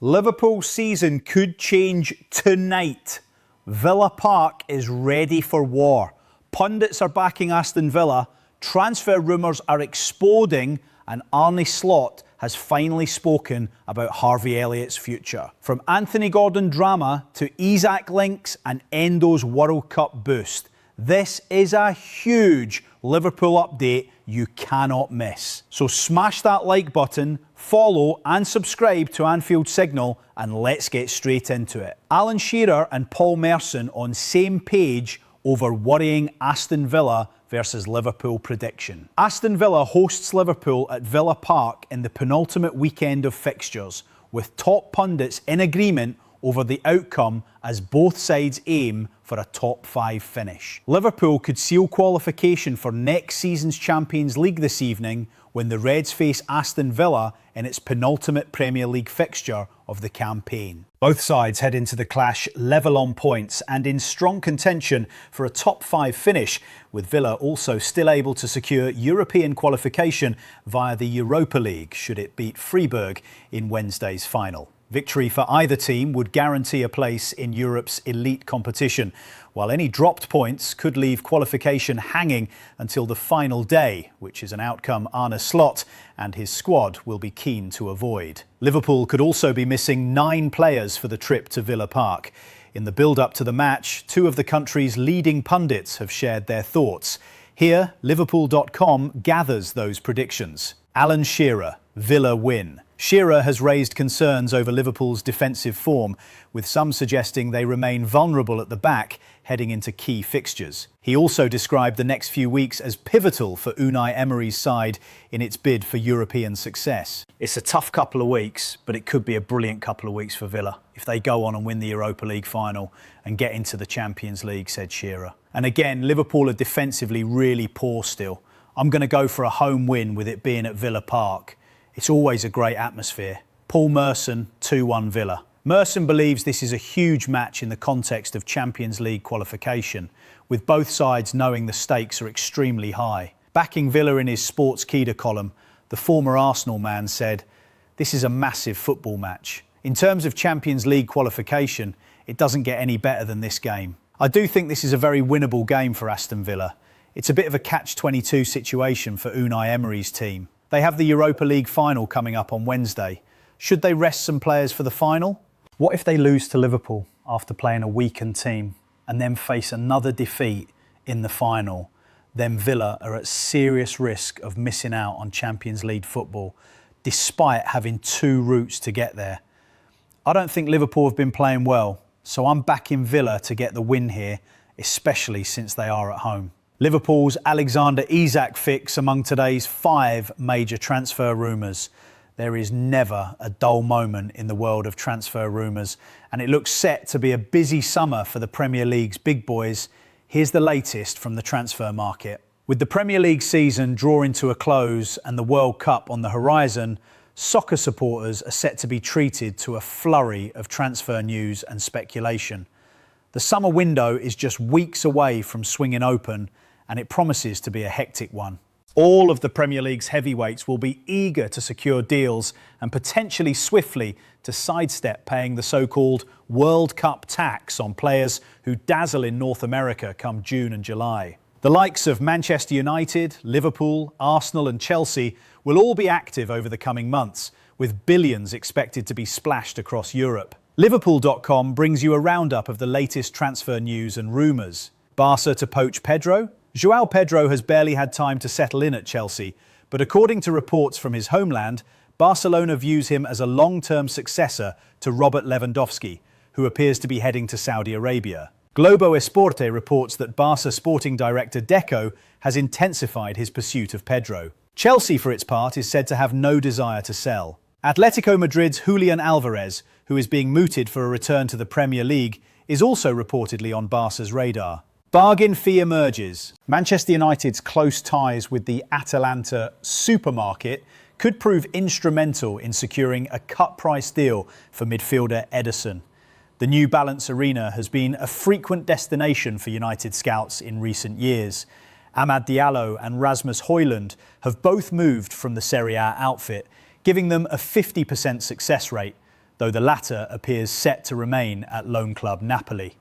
Liverpool's season could change tonight. Villa Park is ready for war. Pundits are backing Aston Villa, transfer rumours are exploding, and Arne Slot has finally spoken about Harvey Elliott's future. From Anthony Gordon drama to Isak links and Endo's World Cup boost, this is a huge Liverpool update you cannot miss. So smash that like button, follow and subscribe to Anfield Signal, and let's get straight into it. Alan Shearer and Paul Merson on same page over worrying Aston Villa versus Liverpool prediction. Aston Villa hosts Liverpool at Villa Park in the penultimate weekend of fixtures, with top pundits in agreement over the outcome as both sides aim for a top 5 finish. Liverpool could seal qualification for next season's Champions League this evening when the Reds face Aston Villa in its penultimate Premier League fixture of the campaign. Both sides head into the clash level on points and in strong contention for a top 5 finish, with Villa also still able to secure European qualification via the Europa League should it beat Freiburg in Wednesday's final. Victory for either team would guarantee a place in Europe's elite competition, while any dropped points could leave qualification hanging until the final day, which is an outcome Arne Slot and his squad will be keen to avoid. Liverpool could also be missing 9 players for the trip to Villa Park. In the build-up to the match, 2 of the country's leading pundits have shared their thoughts. Here, Liverpool.com gathers those predictions. Alan Shearer, Villa win. Shearer has raised concerns over Liverpool's defensive form, with some suggesting they remain vulnerable at the back heading into key fixtures. He also described the next few weeks as pivotal for Unai Emery's side in its bid for European success. It's a tough couple of weeks, but it could be a brilliant couple of weeks for Villa if they go on and win the Europa League final and get into the Champions League, said Shearer. And again, Liverpool are defensively really poor still. I'm going to go for a home win with it being at Villa Park. It's always a great atmosphere. Paul Merson, 2-1 Villa. Merson believes this is a huge match in the context of Champions League qualification, with both sides knowing the stakes are extremely high. Backing Villa in his Sportskeeda column, the former Arsenal man said, "This is a massive football match. In terms of Champions League qualification, it doesn't get any better than this game." I do think this is a very winnable game for Aston Villa. It's a bit of a catch-22 situation for Unai Emery's team. They have the Europa League final coming up on Wednesday. Should they rest some players for the final? What if they lose to Liverpool after playing a weakened team and then face another defeat in the final? Then Villa are at serious risk of missing out on Champions League football, despite having 2 routes to get there. I don't think Liverpool have been playing well, so I'm backing Villa to get the win here, especially since they are at home. Liverpool's Alexander Isak fix among today's 5 major transfer rumours. There is never a dull moment in the world of transfer rumours, and it looks set to be a busy summer for the Premier League's big boys. Here's the latest from the transfer market. With the Premier League season drawing to a close and the World Cup on the horizon, soccer supporters are set to be treated to a flurry of transfer news and speculation. The summer window is just weeks away from swinging open, and it promises to be a hectic one. All of the Premier League's heavyweights will be eager to secure deals and potentially swiftly to sidestep paying the so-called World Cup tax on players who dazzle in North America come June and July. The likes of Manchester United, Liverpool, Arsenal and Chelsea will all be active over the coming months, with billions expected to be splashed across Europe. Liverpool.com brings you a roundup of the latest transfer news and rumours. Barca to poach Pedro? João Pedro has barely had time to settle in at Chelsea, but according to reports from his homeland, Barcelona views him as a long-term successor to Robert Lewandowski, who appears to be heading to Saudi Arabia. Globo Esporte reports that Barca sporting director Deco has intensified his pursuit of Pedro. Chelsea, for its part, is said to have no desire to sell. Atletico Madrid's Julian Alvarez, who is being mooted for a return to the Premier League, is also reportedly on Barca's radar. Bargain fee emerges. Manchester United's close ties with the Atalanta supermarket could prove instrumental in securing a cut-price deal for midfielder Ederson. The New Balance Arena has been a frequent destination for United scouts in recent years. Amad Diallo and Rasmus Højlund have both moved from the Serie A outfit, giving them a 50% success rate. though the latter appears set to remain at loan club Napoli.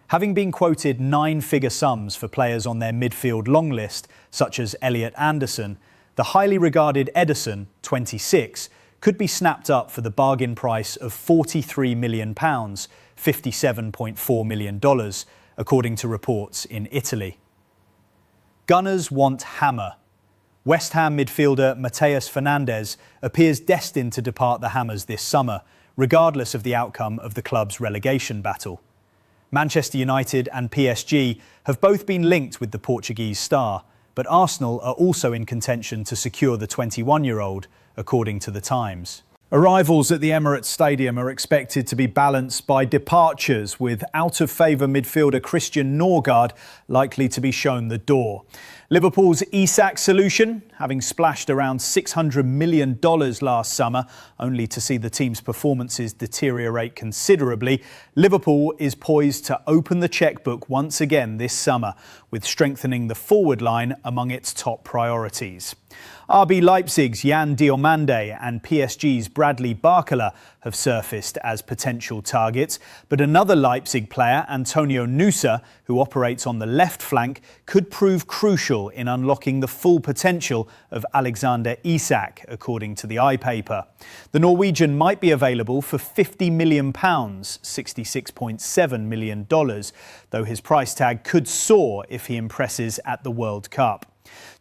Having been quoted 9-figure sums for players on their midfield long list, such as Elliott Anderson, the highly regarded Ederson, 26, could be snapped up for the bargain price of £43 million, $57.4 million, according to reports in Italy. Gunners want hammer. West Ham midfielder Mateus Fernandes appears destined to depart the Hammers this summer, regardless of the outcome of the club's relegation battle. Manchester United and PSG have both been linked with the Portuguese star, but Arsenal are also in contention to secure the 21-year-old, according to The Times. Arrivals at the Emirates Stadium are expected to be balanced by departures, with out-of-favour midfielder Christian Norgard likely to be shown the door. Liverpool's Isak solution, having splashed around $600 million last summer, only to see the team's performances deteriorate considerably, Liverpool is poised to open the chequebook once again this summer, with strengthening the forward line among its top priorities. RB Leipzig's Jan Diomande and PSG's Bradley Barcola have surfaced as potential targets, but another Leipzig player, Antonio Nusa, who operates on the left flank, could prove crucial in unlocking the full potential of Alexander Isak, according to the iPaper. The Norwegian might be available for £50 million, $66.7 million, though his price tag could soar if he impresses at the World Cup.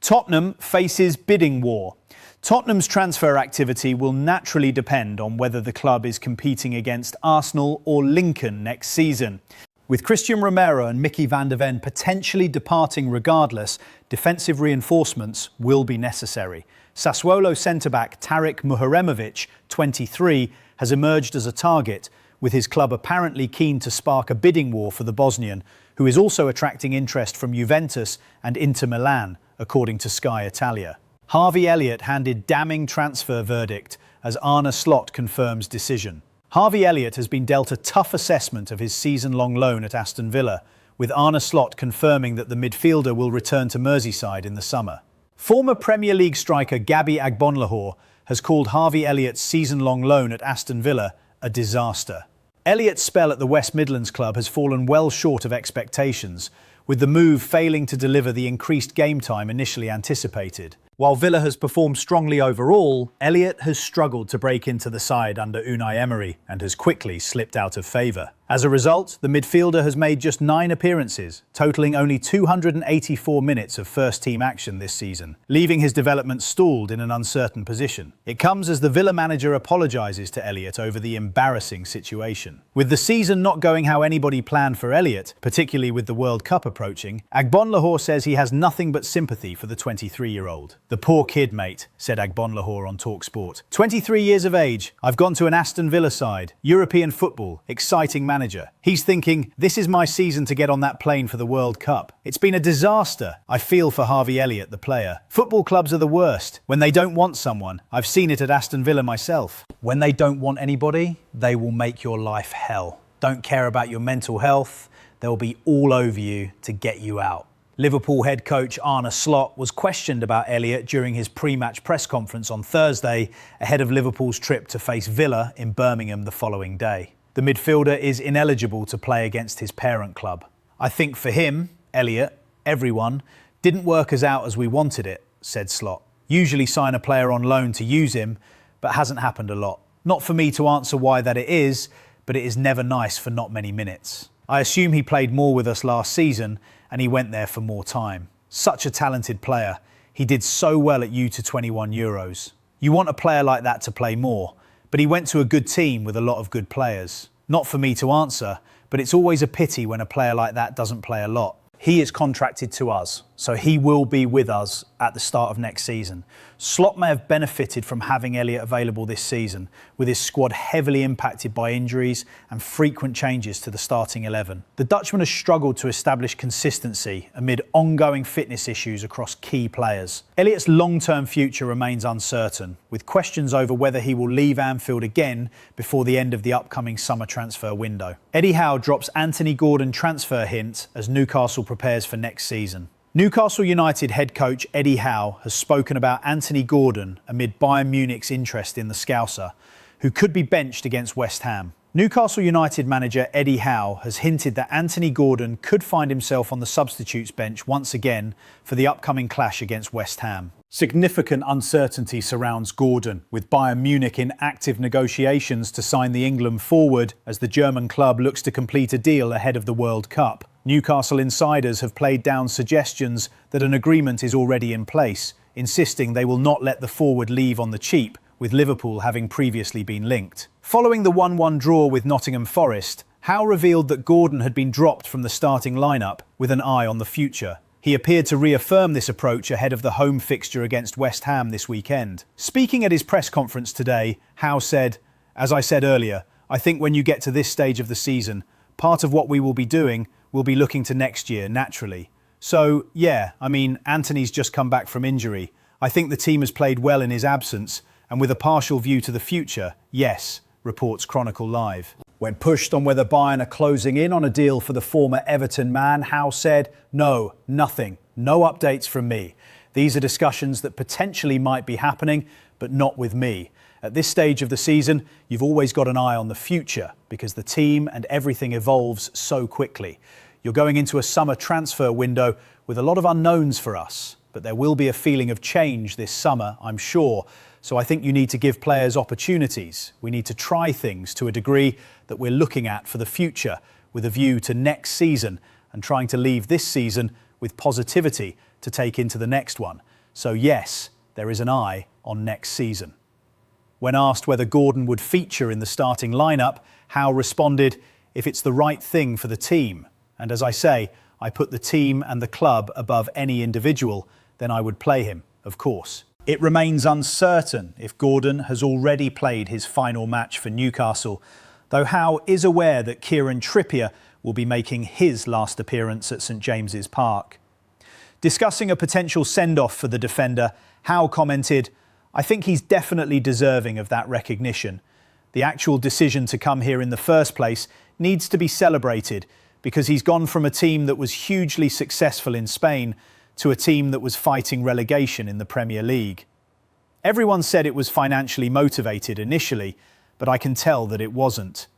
Tottenham faces bidding war. Tottenham's transfer activity will naturally depend on whether the club is competing against Arsenal or Lincoln next season. With Christian Romero and Mickey van der Ven potentially departing regardless, defensive reinforcements will be necessary. Sassuolo centre-back Tarik Muharemovic, 23, has emerged as a target, with his club apparently keen to spark a bidding war for the Bosnian, who is also attracting interest from Juventus and Inter Milan, according to Sky Italia. Harvey Elliott handed damning transfer verdict as Arne Slot confirms decision. Harvey Elliott has been dealt a tough assessment of his season-long loan at Aston Villa, with Arne Slot confirming that the midfielder will return to Merseyside in the summer. Former Premier League striker Gabby Agbonlahor has called Harvey Elliott's season-long loan at Aston Villa a disaster. Elliott's spell at the West Midlands club has fallen well short of expectations, with the move failing to deliver the increased game time initially anticipated. While Villa has performed strongly overall, Elliott has struggled to break into the side under Unai Emery and has quickly slipped out of favour. As a result, the midfielder has made just 9 appearances, totalling only 284 minutes of first-team action this season, leaving his development stalled in an uncertain position. It comes as the Villa manager apologises to Elliott over the embarrassing situation. With the season not going how anybody planned for Elliott, particularly with the World Cup approaching, Agbonlahor says he has nothing but sympathy for the 23-year-old. "The poor kid, mate," said Agbonlahor on TalkSport. 23 years of age, I've gone to an Aston Villa side, European football, exciting manager. He's thinking, this is my season to get on that plane for the World Cup. It's been a disaster. I feel for Harvey Elliott, the player. Football clubs are the worst. When they don't want someone, I've seen it at Aston Villa myself. When they don't want anybody, they will make your life hell. Don't care about your mental health. They'll be all over you to get you out. Liverpool head coach Arne Slot was questioned about Elliott during his pre-match press conference on Thursday, ahead of Liverpool's trip to face Villa in Birmingham the following day. The midfielder is ineligible to play against his parent club. "I think for him, Elliott, everyone, didn't work us out as we wanted it," said Slot. "Usually sign a player on loan to use him, but hasn't happened a lot. Not for me to answer why that it is, but it is never nice for not many minutes. I assume he played more with us last season and he went there for more time. Such a talented player. He did so well at U21 Euros. You want a player like that to play more, but he went to a good team with a lot of good players. Not for me to answer, but it's always a pity when a player like that doesn't play a lot. He is contracted to us, so he will be with us at the start of next season. Slot may have benefited from having Elliott available this season, with his squad heavily impacted by injuries and frequent changes to the starting 11. The Dutchman has struggled to establish consistency amid ongoing fitness issues across key players. Elliott's long-term future remains uncertain, with questions over whether he will leave Anfield again before the end of the upcoming summer transfer window. Eddie Howe drops Anthony Gordon transfer hint as Newcastle prepares for next season. Newcastle United head coach Eddie Howe has spoken about Anthony Gordon amid Bayern Munich's interest in the Scouser, who could be benched against West Ham. Newcastle United manager Eddie Howe has hinted that Anthony Gordon could find himself on the substitutes bench once again for the upcoming clash against West Ham. Significant uncertainty surrounds Gordon, with Bayern Munich in active negotiations to sign the England forward as the German club looks to complete a deal ahead of the World Cup. Newcastle insiders have played down suggestions that an agreement is already in place, insisting they will not let the forward leave on the cheap, with Liverpool having previously been linked. Following the 1-1 draw with Nottingham Forest, Howe revealed that Gordon had been dropped from the starting lineup with an eye on the future. He appeared to reaffirm this approach ahead of the home fixture against West Ham this weekend. Speaking at his press conference today, Howe said, "As I said earlier, I think when you get to this stage of the season, part of what we will be doing will be looking to next year, naturally. So, yeah, Anthony's just come back from injury. I think the team has played well in his absence, and with a partial view to the future, yes," reports Chronicle Live. When pushed on whether Bayern are closing in on a deal for the former Everton man, Howe said, "No, nothing. No updates from me. These are discussions that potentially might be happening, but not with me. At this stage of the season, you've always got an eye on the future because the team and everything evolves so quickly. You're going into a summer transfer window with a lot of unknowns for us, but there will be a feeling of change this summer, I'm sure. So I think you need to give players opportunities. We need to try things to a degree that we're looking at for the future with a view to next season and trying to leave this season with positivity to take into the next one. So yes, there is an eye on next season." When asked whether Gordon would feature in the starting lineup, Howe responded, "If it's the right thing for the team. And as I say, I put the team and the club above any individual, then I would play him, of course." It remains uncertain if Gordon has already played his final match for Newcastle, though Howe is aware that Kieran Trippier will be making his last appearance at St James's Park. Discussing a potential send-off for the defender, Howe commented, "I think he's definitely deserving of that recognition. The actual decision to come here in the first place needs to be celebrated because he's gone from a team that was hugely successful in Spain to a team that was fighting relegation in the Premier League. Everyone said it was financially motivated initially, but I can tell that it wasn't.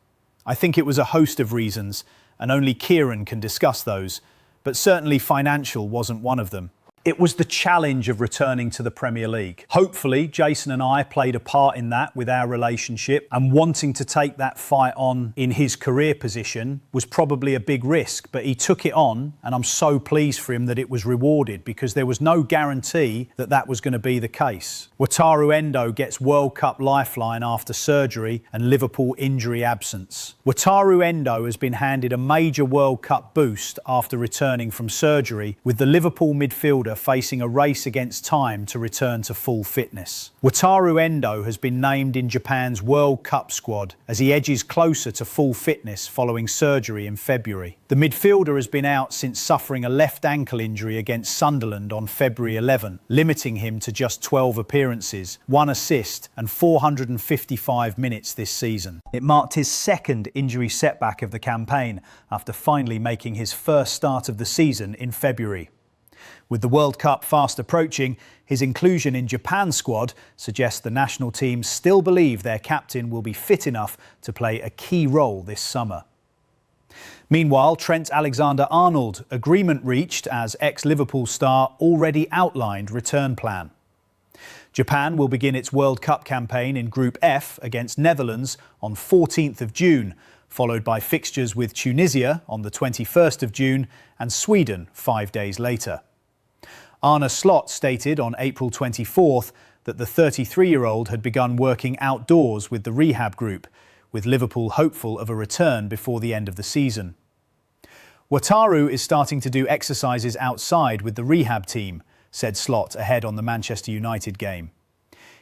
I think it was a host of reasons, and only Kieran can discuss those, but certainly financial wasn't one of them. It was the challenge of returning to the Premier League. Hopefully, Jason and I played a part in that with our relationship, and wanting to take that fight on in his career position was probably a big risk, but he took it on, and I'm so pleased for him that it was rewarded because there was no guarantee that that was going to be the case. Wataru Endo gets World Cup lifeline after surgery and Liverpool injury absence. Wataru Endo has been handed a major World Cup boost after returning from surgery, with the Liverpool midfielder facing a race against time to return to full fitness. Wataru Endo has been named in Japan's World Cup squad as he edges closer to full fitness following surgery in February. The midfielder has been out since suffering a left ankle injury against Sunderland on February 11, limiting him to just 12 appearances, 1 assist and 455 minutes this season. It marked his second injury setback of the campaign after finally making his first start of the season in February. With the World Cup fast approaching, his inclusion in Japan's squad suggests the national team still believe their captain will be fit enough to play a key role this summer. Meanwhile, Trent Alexander-Arnold, agreement reached as ex-Liverpool star already outlined return plan. Japan will begin its World Cup campaign in Group F against Netherlands on 14th of June, followed by fixtures with Tunisia on the 21st of June and Sweden 5 days later. Arne Slot stated on April 24th that the 33-year-old had begun working outdoors with the rehab group, with Liverpool hopeful of a return before the end of the season. Wataru is starting to do exercises outside with the rehab team, said Slot ahead on the Manchester United game.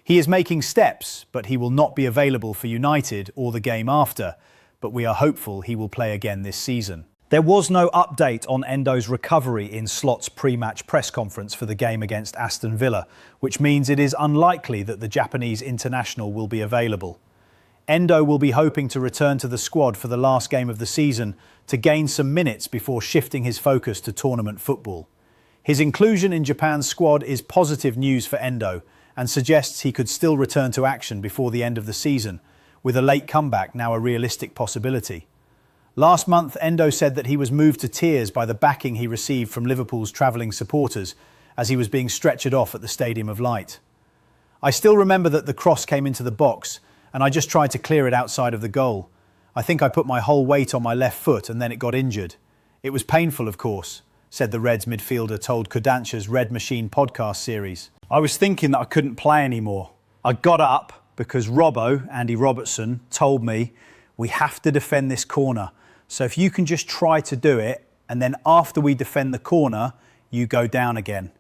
He is making steps, but he will not be available for United or the game after, but we are hopeful he will play again this season. There was no update on Endo's recovery in Slot's pre-match press conference for the game against Aston Villa, which means it is unlikely that the Japanese international will be available. Endo will be hoping to return to the squad for the last game of the season to gain some minutes before shifting his focus to tournament football. His inclusion in Japan's squad is positive news for Endo and suggests he could still return to action before the end of the season, with a late comeback now a realistic possibility. Last month, Endo said that he was moved to tears by the backing he received from Liverpool's travelling supporters as he was being stretchered off at the Stadium of Light. I still remember that the cross came into the box and I just tried to clear it outside of the goal. I think I put my whole weight on my left foot and then it got injured. It was painful, of course, said the Reds midfielder told Kodansha's Red Machine podcast series. I was thinking that I couldn't play anymore. I got up because Robbo, Andy Robertson, told me we have to defend this corner. So if you can just try to do it, and then after we defend the corner, you go down again.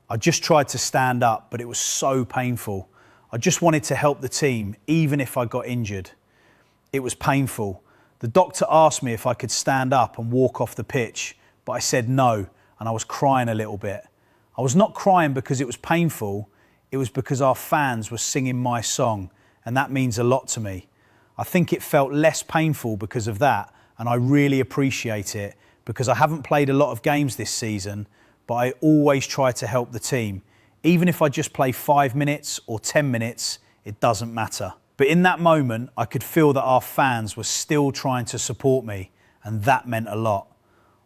I just tried to stand up, but it was so painful. I just wanted to help the team, even if I got injured. It was painful. The doctor asked me if I could stand up and walk off the pitch, but I said no, and I was crying a little bit. I was not crying because it was painful, it was because our fans were singing my song, and that means a lot to me. I think it felt less painful because of that, and I really appreciate it because I haven't played a lot of games this season, but I always try to help the team. Even if I just play 5 minutes or 10 minutes, it doesn't matter. But in that moment, I could feel that our fans were still trying to support me, and that meant a lot.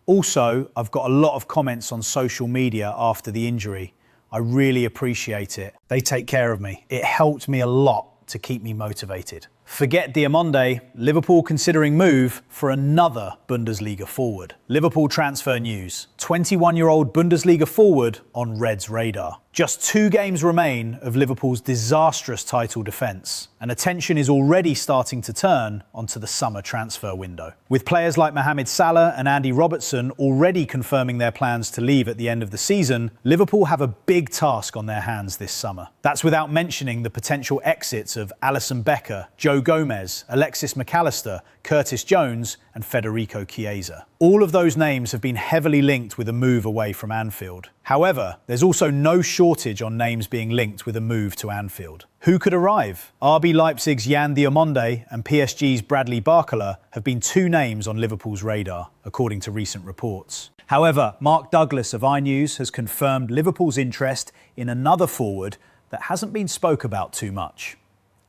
Also, I've got a lot of comments on social media after the injury. I really appreciate it. They take care of me. It helped me a lot to keep me motivated. Forget Diomande, Liverpool considering move for another Bundesliga forward. Liverpool transfer news. 21-year-old Bundesliga forward on Reds' radar. Just 2 games remain of Liverpool's disastrous title defence, and attention is already starting to turn onto the summer transfer window. With players like Mohamed Salah and Andy Robertson already confirming their plans to leave at the end of the season, Liverpool have a big task on their hands this summer. That's without mentioning the potential exits of Alisson Becker, Joe Gomez, Alexis McAllister, Curtis Jones and Federico Chiesa. All of those names have been heavily linked with a move away from Anfield. However, there's also no shortage on names being linked with a move to Anfield. Who could arrive? RB Leipzig's Yann Diomande and PSG's Bradley Barcola have been 2 names on Liverpool's radar, according to recent reports. However, Mark Douglas of iNews has confirmed Liverpool's interest in another forward that hasn't been spoke about too much.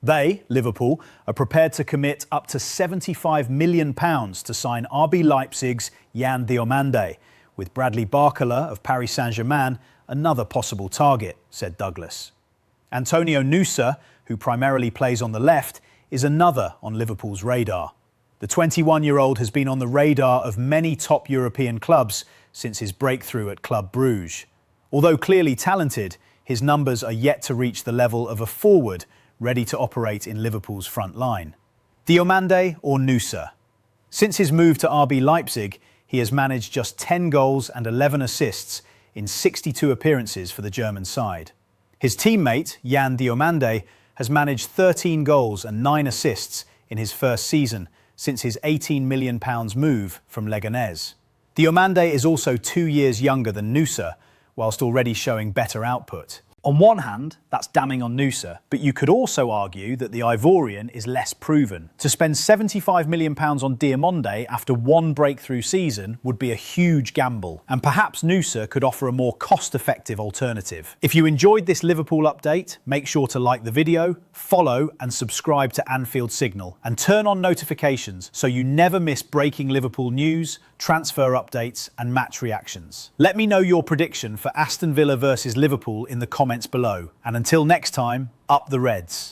They, Liverpool, are prepared to commit up to £75 million to sign RB Leipzig's Yann Diomande, with Bradley Barcola of Paris Saint-Germain another possible target, said Douglas. Antonio Nusa, who primarily plays on the left, is another on Liverpool's radar. The 21-year-old has been on the radar of many top European clubs since his breakthrough at Club Brugge. Although clearly talented, his numbers are yet to reach the level of a forward ready to operate in Liverpool's front line. Diomande or Nusa? Since his move to RB Leipzig, he has managed just 10 goals and 11 assists in 62 appearances for the German side. His teammate, Yann Diomande, has managed 13 goals and 9 assists in his first season since his £18 million move from Leganés. Diomande is also 2 years younger than Nusa, whilst already showing better output. On one hand, that's damning on Nusa, but you could also argue that the Ivorian is less proven. To spend £75 million on Diomande after 1 breakthrough season would be a huge gamble, and perhaps Nusa could offer a more cost-effective alternative. If you enjoyed this Liverpool update, make sure to like the video, follow and subscribe to Anfield Signal, and turn on notifications so you never miss breaking Liverpool news, transfer updates and match reactions. Let me know your prediction for Aston Villa versus Liverpool in the comments below. And until next time, up the Reds.